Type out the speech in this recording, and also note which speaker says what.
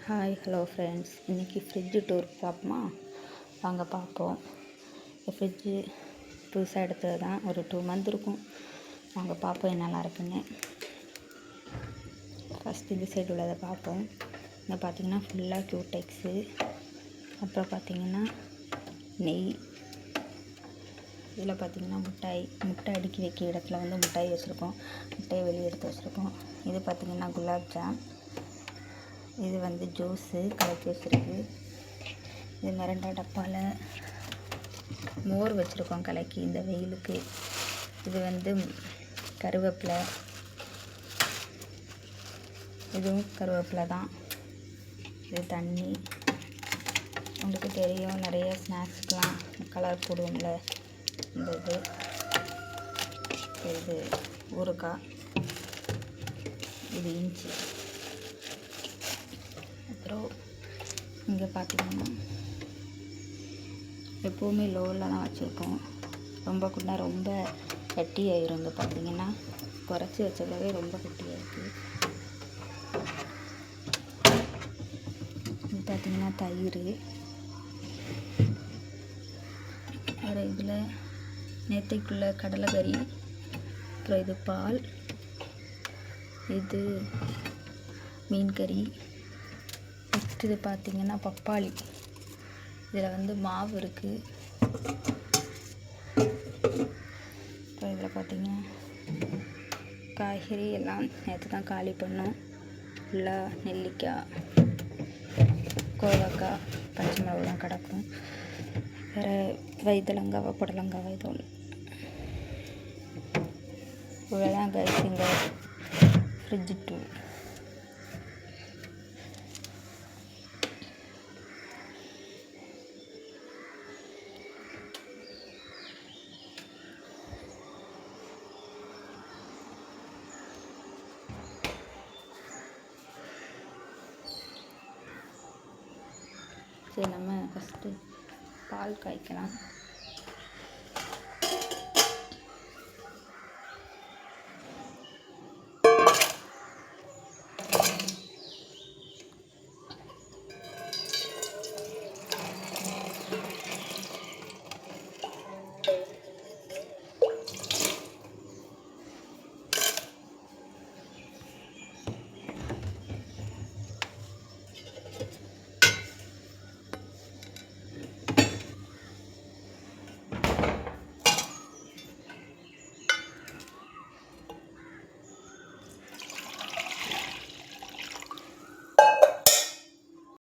Speaker 1: Hi hello friends, இன்றைக்கி fridge tour பார்ப்போமா? வாங்க பார்ப்போம். ஃப்ரிட்ஜு புதுசாக எடுத்தது தான், ஒரு 2 மந்த் இருக்கும். வாங்க பார்ப்போம் என்னெல்லாம் இருக்குன்னு. ஃபஸ்ட் இந்த சைடு உள்ளதை பார்ப்போம். இங்கே பார்த்தீங்கன்னா ஃபுல்லாக க்யூடெக்ஸு, அப்புறம் பார்த்தீங்கன்னா நெய், இதில் பார்த்தீங்கன்னா முட்டை அடுக்கி வைக்க இடத்துல வந்து மிட்டாய் வச்சுருக்கோம், முட்டையை வெளியே எடுத்து வச்சுருக்கோம். இது பார்த்திங்கன்னா குலாப் ஜாம், இது வந்து ஜூஸு கலக்கி வச்சுருக்கு. இது மிரண்டா டப்பாவில் மோர் வச்சுருக்கோம் கலக்கி இந்த வெயிலுக்கு. இது வந்து கருவேப்பிலை, இதுவும் கருவேப்பிலை தான். இது தண்ணி, உங்களுக்கு தெரியும் நிறைய ஸ்நாக்ஸ்க்கெலாம் கலர் போடுவோம்ல, இந்த இது ஊறுகாய், இது இஞ்சி. அப்புறம் இங்கே பார்த்திங்கன்னா எப்போவுமே லோவில் தான் வச்சுருக்கோம். ரொம்ப குண்டா ரொம்ப கட்டி ஆயிரும். இங்கே பார்த்திங்கன்னா குறைச்சி வச்சதாவே ரொம்ப கட்டியாக இருக்குது. இது பார்த்திங்கன்னா தயிர், வேறு இதில் நேற்றைக்குள்ள கடலைக்கறி, அப்புறம் இது பால், இது மீன் கறி. நெக்ஸ்ட் இது பார்த்திங்கன்னா பப்பாளி, இதில் வந்து மாவு இருக்குது. அப்புறம் இதில் பார்த்திங்கன்னா காய்கறி எல்லாம் நேற்று தான் காலி பண்ணோம். ஃபுல்லாக நெல்லிக்காய், கோவக்காய், பச்சை மிளகுலாம் கிடக்கும். வேறு வைத்தலங்காவை புடலங்காவை இது ஒன்று. இவ்வளோதான் கைஸ் இங்கே ஃப்ரிட்ஜு டூர். சரி, நம்ம ஃபஸ்ட்டு பால் காய்க்கலாம்.